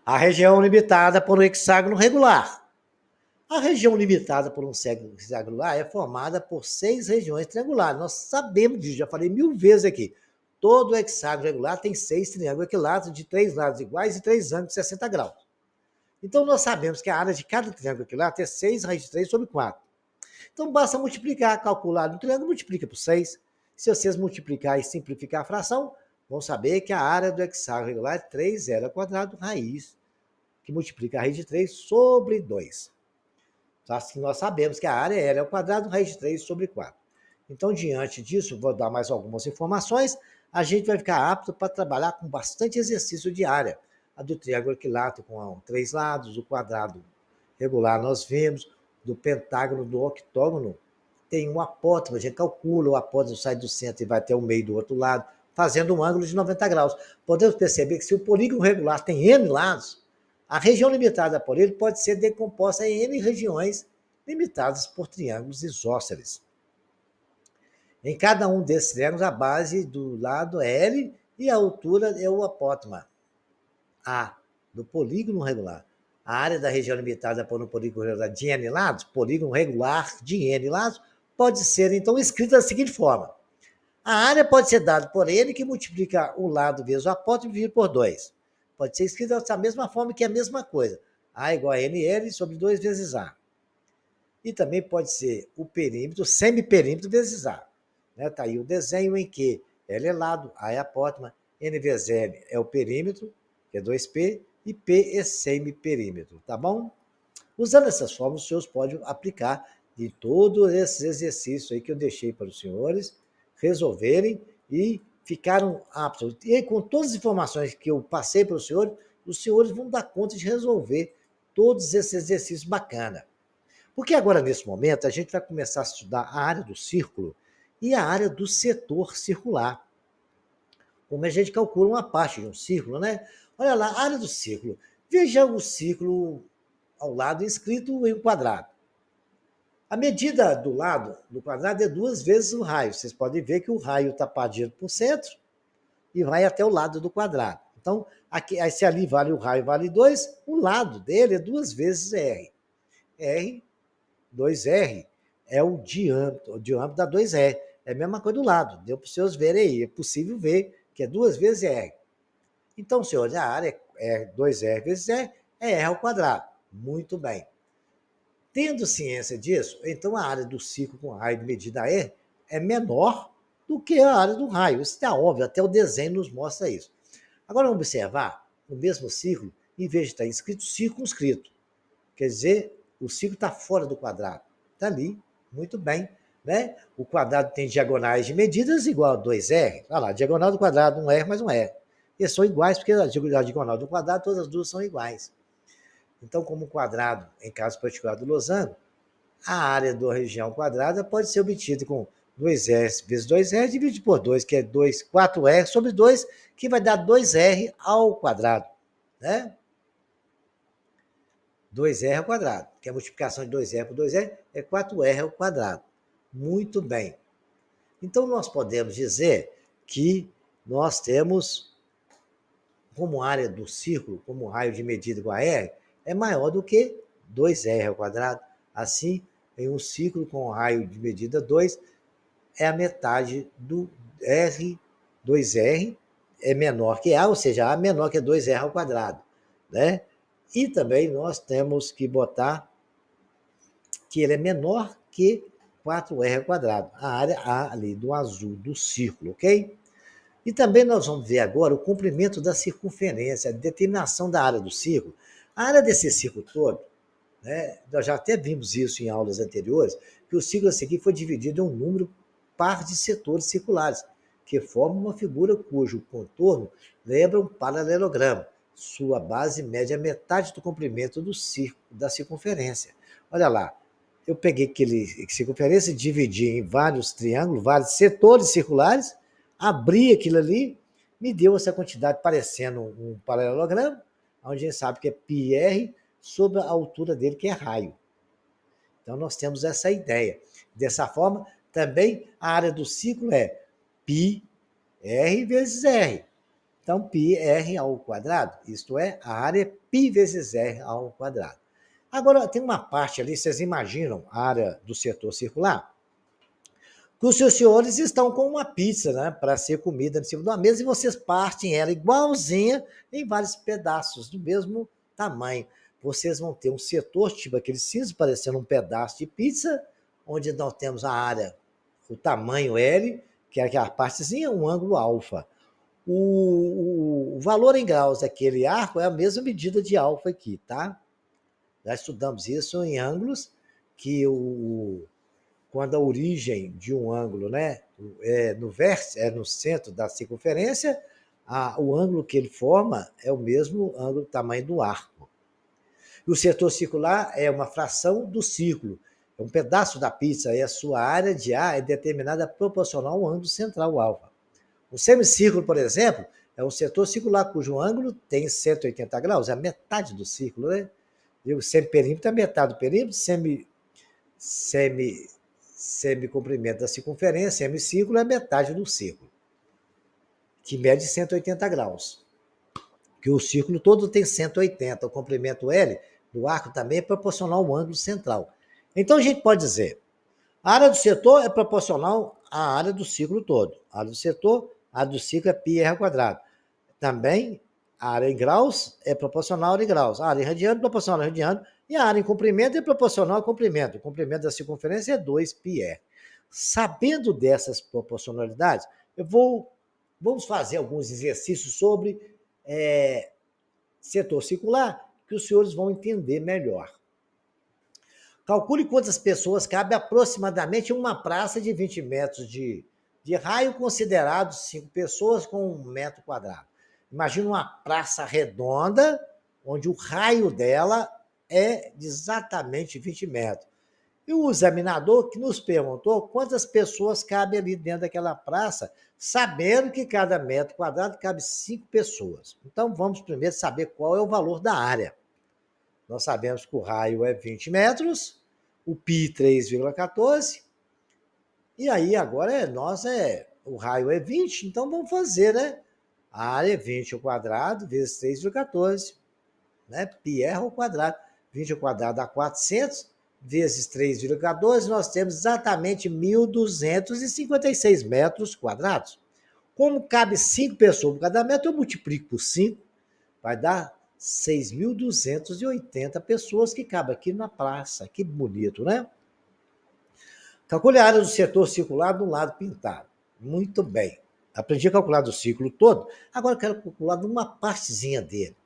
A região limitada por um hexágono regular. A região limitada por um hexágono regular é formada por 6 regiões triangulares. Nós sabemos disso, já falei 1000 vezes aqui. Todo hexágono regular tem 6 triângulos equiláteros de 3 lados iguais e 3 ângulos de 60 graus. Então, nós sabemos que a área de cada triângulo equilátero é 6 raiz de 3 sobre 4. Então, basta multiplicar, calcular no triângulo, multiplica por 6. Se vocês multiplicar e simplificar a fração, vão saber que a área do hexágono regular é 3L ao quadrado, raiz, que multiplica a raiz de 3 sobre 2. Assim, nós sabemos que a área é L ao quadrado, raiz de 3 sobre 4. Então, diante disso, vou dar mais algumas informações. A gente vai ficar apto para trabalhar com bastante exercício de área. A do triângulo equilátero com 3 lados, o quadrado regular nós vimos, do pentágono, do octógono, tem um apótimo, a gente calcula, o apótimo sai do centro e vai até o meio do outro lado, fazendo um ângulo de 90 graus. Podemos perceber que se o polígono regular tem N lados, a região limitada por ele pode ser decomposta em N regiões limitadas por triângulos isósceles. Em cada um desses triângulos, a base do lado é L e a altura é o apótema A, do polígono regular. A área da região limitada por um polígono regular de N lados, polígono regular de N lados, pode ser, então, escrita da seguinte forma. A área pode ser dada por N, que multiplica o lado vezes o apótimo dividido por 2. Pode ser escrita da mesma forma, que é a mesma coisa. A igual a NL sobre 2 vezes A. E também pode ser o perímetro, semiperímetro vezes A. Está aí o desenho em que L é lado, A é apótema, N vezes L é o perímetro, que é 2P, e P é semiperímetro, tá bom? Usando essas formas, os senhores podem aplicar de todos esses exercícios aí que eu deixei para os senhores resolverem e ficaram aptos. E aí, com todas as informações que eu passei para os senhores vão dar conta de resolver todos esses exercícios bacanas. Porque agora, nesse momento, a gente vai começar a estudar a área do círculo e a área do setor circular. Como a gente calcula uma parte de um círculo, né? Olha lá, a área do círculo. Veja o círculo ao lado escrito em um quadrado. A medida do lado do quadrado é 2 vezes o raio. Vocês podem ver que o raio está partido por centro e vai até o lado do quadrado. Então, aqui, se ali vale o raio, vale 2, o lado dele é 2 vezes R. R, 2R, é o diâmetro da 2R. É a mesma coisa do lado. Deu para os senhores verem aí. É possível ver que é 2 vezes R. Então, senhores, a área é 2R vezes R, é R ao quadrado. Muito bem. Tendo ciência disso, então a área do ciclo com raio de medida R é menor do que a área do raio. Isso está óbvio, até o desenho nos mostra isso. Agora vamos observar o mesmo ciclo, em vez de estar escrito circunscrito. Quer dizer, o ciclo está fora do quadrado. Está ali, muito bem. Né? O quadrado tem diagonais de medidas igual a 2R. Olha lá, diagonal do quadrado, um R mais um R. Eles são iguais, porque a diagonal do quadrado, todas as duas são iguais. Então, como o quadrado, em caso particular do losango, a área da região quadrada pode ser obtida com 2R vezes 2R dividido por 2, que é 4R sobre 2, que vai dar 2R ao quadrado. Né? 2R ao quadrado, que é a multiplicação de 2R por 2R é 4R ao quadrado. Muito bem. Então, nós podemos dizer que nós temos, como área do círculo, como raio de medida igual a R, é maior do que 2R ao quadrado. Assim, em um ciclo com raio de medida 2, é a metade do R, 2R é menor que A, ou seja, A menor que 2R ao quadrado. Né? E também nós temos que botar que ele é menor que 4R ao quadrado, a área A ali do azul do círculo, ok? E também nós vamos ver agora o comprimento da circunferência, a determinação da área do círculo. A área desse círculo todo, né, nós já até vimos isso em aulas anteriores, que o círculo a seguir foi dividido em um número par de setores circulares, que formam uma figura cujo contorno lembra um paralelogramo. Sua base mede a metade do comprimento do círculo, da circunferência. Olha lá, eu peguei aquele circunferência e dividi em vários triângulos, vários setores circulares, abri aquilo ali, me deu essa quantidade parecendo um paralelogramo, onde a gente sabe que é πr sobre a altura dele, que é raio. Então, nós temos essa ideia. Dessa forma, também a área do ciclo é πr vezes r. Então, πr ao quadrado, isto é, a área é π vezes r ao quadrado. Agora, tem uma parte ali, vocês imaginam a área do setor circular? Que os seus senhores estão com uma pizza, né, para ser comida em cima de uma mesa e vocês partem ela igualzinha em vários pedaços do mesmo tamanho. Vocês vão ter um setor, tipo aquele siso, parecendo um pedaço de pizza, onde nós temos a área, o tamanho L, que é aquela partezinha, um ângulo alfa. O valor em graus daquele arco é a mesma medida de alfa aqui, tá? Já estudamos isso em ângulos, que quando a origem de um ângulo, né, é no vértice, é no centro da circunferência, o ângulo que ele forma é o mesmo ângulo do tamanho do arco. E o setor circular é uma fração do círculo, é um pedaço da pizza, e a sua área de A é determinada proporcional ao ângulo central alfa. O semicírculo, por exemplo, é um setor circular cujo ângulo tem 180 graus, é a metade do círculo, né? E o semiperímetro é metade do perímetro, semi-comprimento da circunferência, semicírculo é metade do círculo, que mede 180 graus. Que o círculo todo tem 180, o comprimento L do arco também é proporcional ao ângulo central. Então a gente pode dizer, a área do setor é proporcional à área do círculo todo. A área do setor, a área do círculo é πr ao quadrado. Também a área em graus é proporcional à área em graus. A área em radiano é proporcional ao radiano. E a área em comprimento é proporcional ao comprimento. O comprimento da circunferência é 2πr. Sabendo dessas proporcionalidades, vamos fazer alguns exercícios sobre setor circular, que os senhores vão entender melhor. Calcule quantas pessoas cabe aproximadamente em uma praça de 20 metros de raio, considerado 5 pessoas com 1 metro quadrado. Imagina uma praça redonda, onde o raio dela é de exatamente 20 metros. E o examinador que nos perguntou quantas pessoas cabem ali dentro daquela praça, sabendo que cada metro quadrado cabe 5 pessoas. Então, vamos primeiro saber qual é o valor da área. Nós sabemos que o raio é 20 metros, o π 3,14, e aí agora o raio é 20, então vamos fazer, né? A área é 20 ao quadrado vezes 3,14, né? Πr ao quadrado. 20 ao quadrado dá 400, vezes 3,14, nós temos exatamente 1.256 metros quadrados. Como cabe 5 pessoas por cada metro, eu multiplico por 5, vai dar 6.280 pessoas que cabem aqui na praça. Que bonito, né? Calcule a área do setor circular do lado pintado. Muito bem. Aprendi a calcular do ciclo todo, agora eu quero calcular de uma partezinha dele.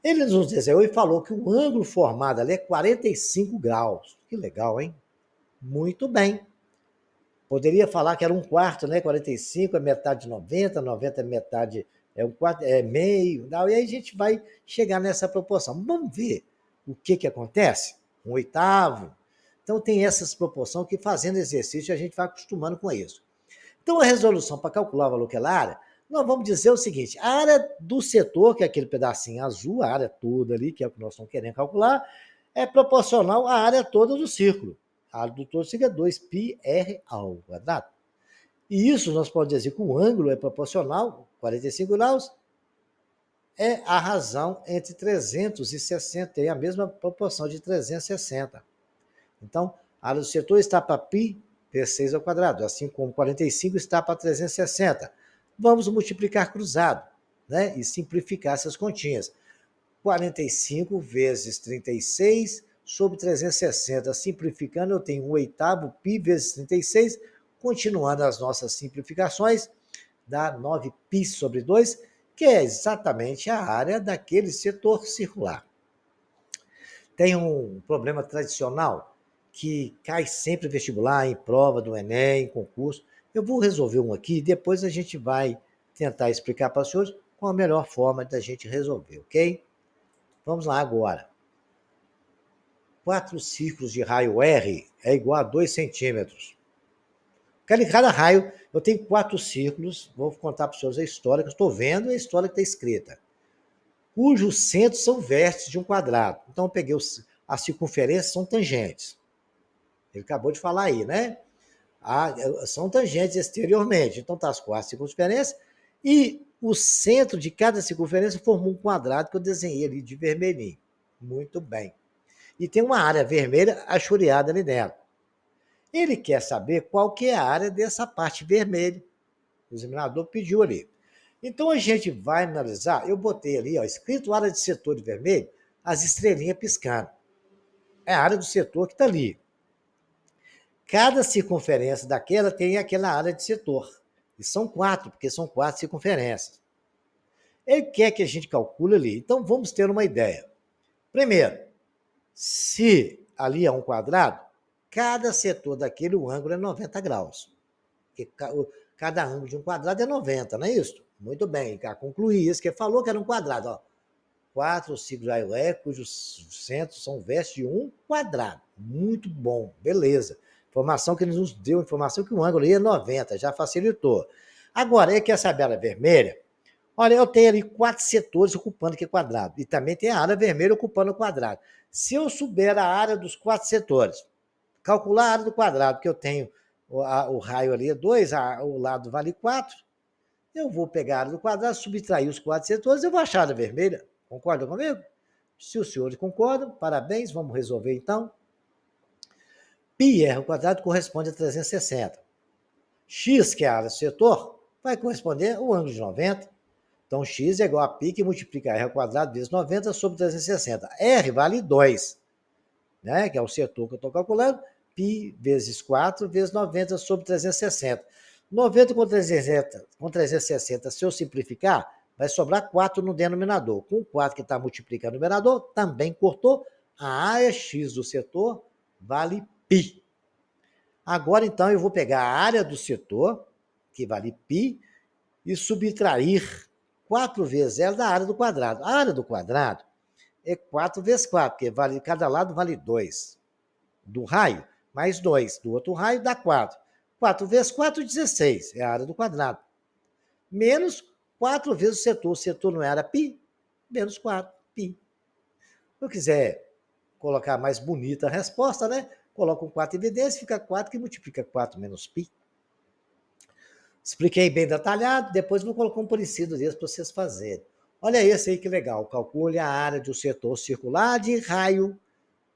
Ele nos desenhou e falou que o ângulo formado ali é 45 graus. Que legal, hein? Muito bem. Poderia falar que era um quarto, né? 45 é metade de 90, 90 é metade, é um quarto, é meio, e aí a gente vai chegar nessa proporção. Vamos ver o que acontece? Um oitavo. Então tem essas proporções que fazendo exercício a gente vai acostumando com isso. Então a resolução para calcular o valor que é a área, nós vamos dizer o seguinte: a área do setor, que é aquele pedacinho azul, a área toda ali, que é o que nós estamos querendo calcular, é proporcional à área toda do círculo. A área do todo seria 2πr ao quadrado. E isso nós podemos dizer que o ângulo é proporcional, 45 graus, é a razão entre 360, tem a mesma proporção de 360. Então, a área do setor está para π vezes 6 ao quadrado, assim como 45 está para 360. Vamos multiplicar cruzado, né? E simplificar essas continhas. 45 vezes 36 sobre 360. Simplificando, eu tenho 1/8 π vezes 36. Continuando as nossas simplificações, dá 9π sobre 2, que é exatamente a área daquele setor circular. Tem um problema tradicional que cai sempre vestibular, em prova do Enem, em concurso. Eu vou resolver um aqui, depois a gente vai tentar explicar para os senhores qual a melhor forma da gente resolver, ok? Vamos lá agora. 4 círculos de raio R é igual a 2 centímetros. Cada raio, eu tenho 4 círculos, vou contar para os senhores a história que eu estou vendo e a história que está escrita, cujos centros são vértices de um quadrado. Então, eu peguei as circunferências, são tangentes. Ele acabou de falar aí, né? São tangentes exteriormente. Então, tá as 4 circunferências e o centro de cada circunferência formou um quadrado que eu desenhei ali de vermelhinho. Muito bem. E tem uma área vermelha achureada ali dentro. Ele quer saber qual que é a área dessa parte vermelha. O examinador pediu ali. Então, a gente vai analisar. Eu botei ali, ó, escrito área de setor de vermelho, as estrelinhas piscando. É a área do setor que está ali. Cada circunferência daquela tem aquela área de setor. E são 4, porque são 4 circunferências. Ele quer que a gente calcule ali. Então, vamos ter uma ideia. Primeiro, se ali é um quadrado, cada setor daquele, o ângulo é 90 graus. Porque cada ângulo de um quadrado é 90, não é isso? Muito bem, já concluí isso, que ele falou que era um quadrado. Ó. 4 ciclos de cujos centros são vértices de um quadrado. Muito bom, beleza. Informação que ele nos deu, informação que o ângulo aí é 90, já facilitou. Agora, ele quer saber a área vermelha? Olha, eu tenho ali 4 setores ocupando aquele quadrado. E também tem a área vermelha ocupando o quadrado. Se eu souber a área dos 4 setores, calcular a área do quadrado, que eu tenho o raio ali é 2, o lado vale 4, eu vou pegar a área do quadrado, subtrair os 4 setores, eu vou achar a área vermelha. Concordam comigo? Se os senhores concordam, parabéns, vamos resolver então. Πr ao quadrado corresponde a 360. X, que é a área do setor, vai corresponder ao ângulo de 90. Então, x é igual a π que multiplica r ao quadrado vezes 90 sobre 360. R vale 2, né? Que é o setor que eu estou calculando. Π vezes 4 vezes 90 sobre 360. 90 com 360, se eu simplificar, vai sobrar 4 no denominador. Com o 4 que está multiplicando o numerador, também cortou. A área x do setor vale π. Agora, então, eu vou pegar a área do setor, que vale π, e subtrair 4 vezes ela da área do quadrado. A área do quadrado é 4 vezes 4, porque vale, cada lado vale 2. Do raio, mais 2. Do outro raio dá 4. 4 vezes 4, 16. É a área do quadrado. Menos 4 vezes o setor. O setor não era π? Menos 4, π. Se eu quiser colocar mais bonita a resposta, né? Coloco um 4 em evidência, fica 4 que multiplica 4 menos π. Expliquei bem detalhado, depois vou colocar um parecido desse para vocês fazerem. Olha esse aí que legal. Calcule a área de um setor circular de raio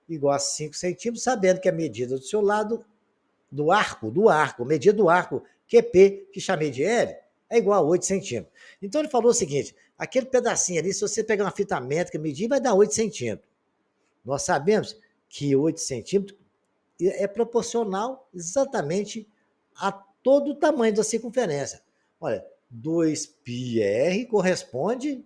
igual a 5 centímetros, sabendo que a medida do seu lado do arco, medida do arco QP, que chamei de L, é igual a 8 centímetros. Então ele falou o seguinte, aquele pedacinho ali, se você pegar uma fita métrica e medir, vai dar 8 centímetros. Nós sabemos que 8 centímetros é proporcional exatamente a todo o tamanho da circunferência. Olha, 2πr corresponde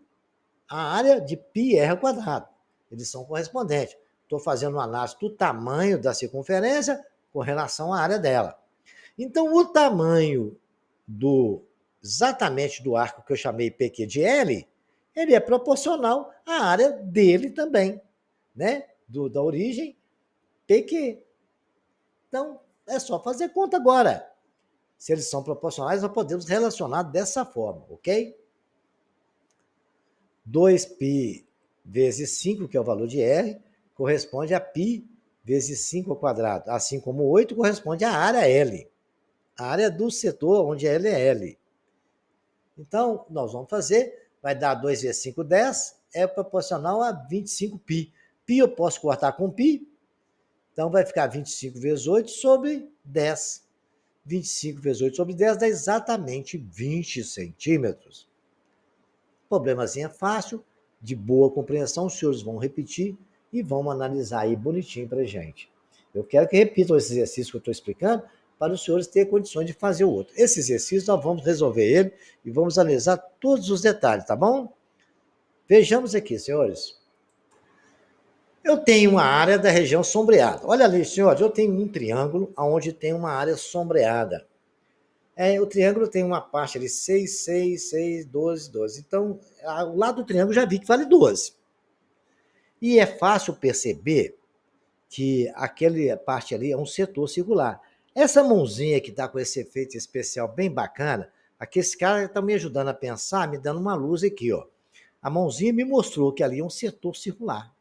à área de πr ao quadrado. Eles são correspondentes. Estou fazendo uma análise do tamanho da circunferência com relação à área dela. Então, o tamanho exatamente do arco que eu chamei PQ de L, ele é proporcional à área dele também, né? Da origem PQ. Então, é só fazer conta agora. Se eles são proporcionais, nós podemos relacionar dessa forma, ok? 2π vezes 5, que é o valor de R, corresponde a π vezes 5 ao quadrado, assim como 8 corresponde à área L, a área do setor onde L é L. Então, nós vamos fazer, vai dar 2 vezes 5, 10, é proporcional a 25π. Π eu posso cortar com π, então vai ficar 25 vezes 8 sobre 10. 25 vezes 8 sobre 10 dá exatamente 20 centímetros. Problemazinho fácil, de boa compreensão, os senhores vão repetir e vão analisar aí bonitinho para a gente. Eu quero que repitam esse exercício que eu estou explicando para os senhores terem condições de fazer o outro. Esse exercício nós vamos resolver ele e vamos analisar todos os detalhes, tá bom? Vejamos aqui, senhores. Eu tenho uma área da região sombreada. Olha ali, senhores, eu tenho um triângulo onde tem uma área sombreada. O triângulo tem uma parte ali, 6, 6, 6, 12, 12. Então, o lado do triângulo já vi que vale 12. E é fácil perceber que aquela parte ali é um setor circular. Essa mãozinha que está com esse efeito especial bem bacana, aqui esse cara está me ajudando a pensar, me dando uma luz aqui, ó. A mãozinha me mostrou que ali é um setor circular.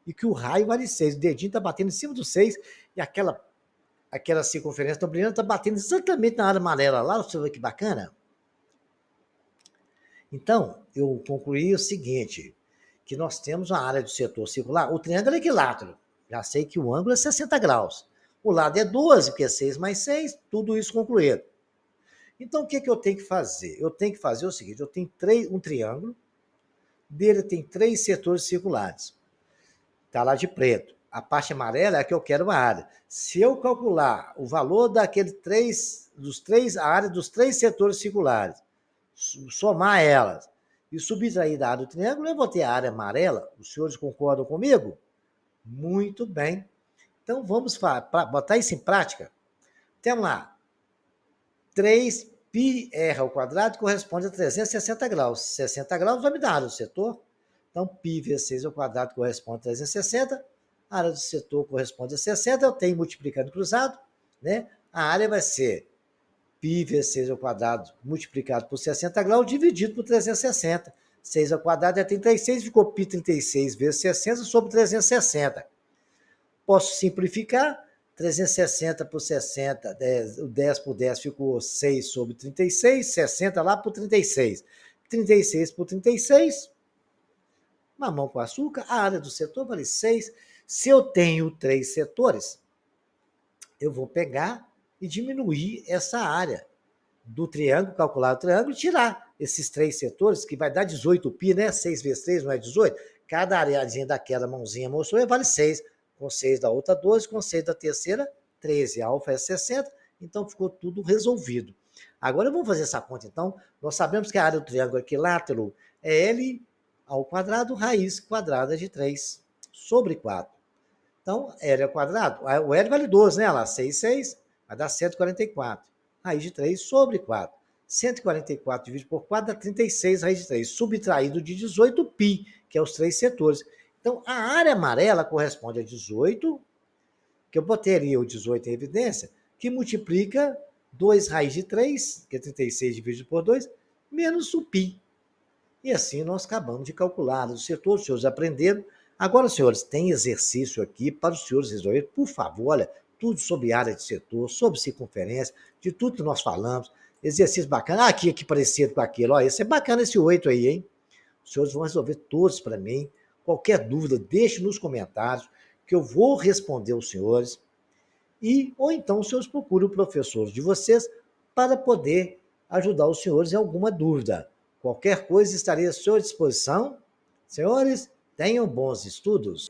E que o raio vale 6. O dedinho está batendo em cima do 6 e aquela circunferência do brilhante está batendo exatamente na área amarela lá. Você vê que bacana? Então, eu concluí o seguinte, que nós temos uma área do setor circular, o triângulo é equilátero. Já sei que o ângulo é 60 graus. O lado é 12, porque é 6 mais 6, tudo isso concluído. Então, o que eu tenho que fazer? Eu tenho que fazer o seguinte, eu tenho um triângulo, dele tem 3 setores circulares. Está lá de preto. A parte amarela é a que eu quero a área. Se eu calcular o valor a área dos 3 setores circulares, somar elas e subtrair da área do triângulo, eu vou ter a área amarela. Os senhores concordam comigo? Muito bem. Então, vamos botar isso em prática. Temos lá, 3πr ao quadrado corresponde a 360 graus. 60 graus vai me dar a área do setor. Então, π vezes 6 ao quadrado corresponde a 360. A área do setor corresponde a 60. Eu tenho multiplicando cruzado, né? A área vai ser π vezes 6 ao quadrado multiplicado por 60 graus dividido por 360. 6 ao quadrado é 36, ficou π 36 vezes 60 sobre 360. Posso simplificar, 360 por 60, 10 por 10 ficou 6 sobre 36, 60 lá por 36. 36 por 36, mamão com açúcar, a área do setor vale 6. Se eu tenho 3 setores, eu vou pegar e diminuir essa área do triângulo, calcular o triângulo e tirar esses 3 setores, que vai dar 18π, né? 6 vezes 3 não é 18? Cada areazinha daquela mãozinha mostrou vale 6. Com 6 da outra 12, com 6 da terceira 13. A alfa é 60, então ficou tudo resolvido. Agora vamos fazer essa conta, então. Nós sabemos que a área do triângulo equilátero é L ao quadrado, raiz quadrada de 3 sobre 4. Então, L ao quadrado, o L vale 12, né? Lá, 6, 6, vai dar 144. Raiz de 3 sobre 4. 144 dividido por 4 dá 36 raiz de 3, subtraído de 18π, que é os 3 setores. Então, a área amarela corresponde a 18, que eu botaria o 18 em evidência, que multiplica 2 raiz de 3, que é 36 dividido por 2, menos o π. E assim nós acabamos de calcular. Os senhores aprenderam. Agora, senhores, tem exercício aqui para os senhores resolverem. Por favor, olha, tudo sobre área de setor, sobre circunferência, de tudo que nós falamos. Exercício bacana. Ah, aqui parecido com aquilo. Olha, esse é bacana esse 8 aí, hein? Os senhores vão resolver todos para mim. Qualquer dúvida, deixe nos comentários, que eu vou responder os senhores. Ou então os senhores procurem o professor de vocês para poder ajudar os senhores em alguma dúvida. Qualquer coisa estarei à sua disposição. Senhores, tenham bons estudos.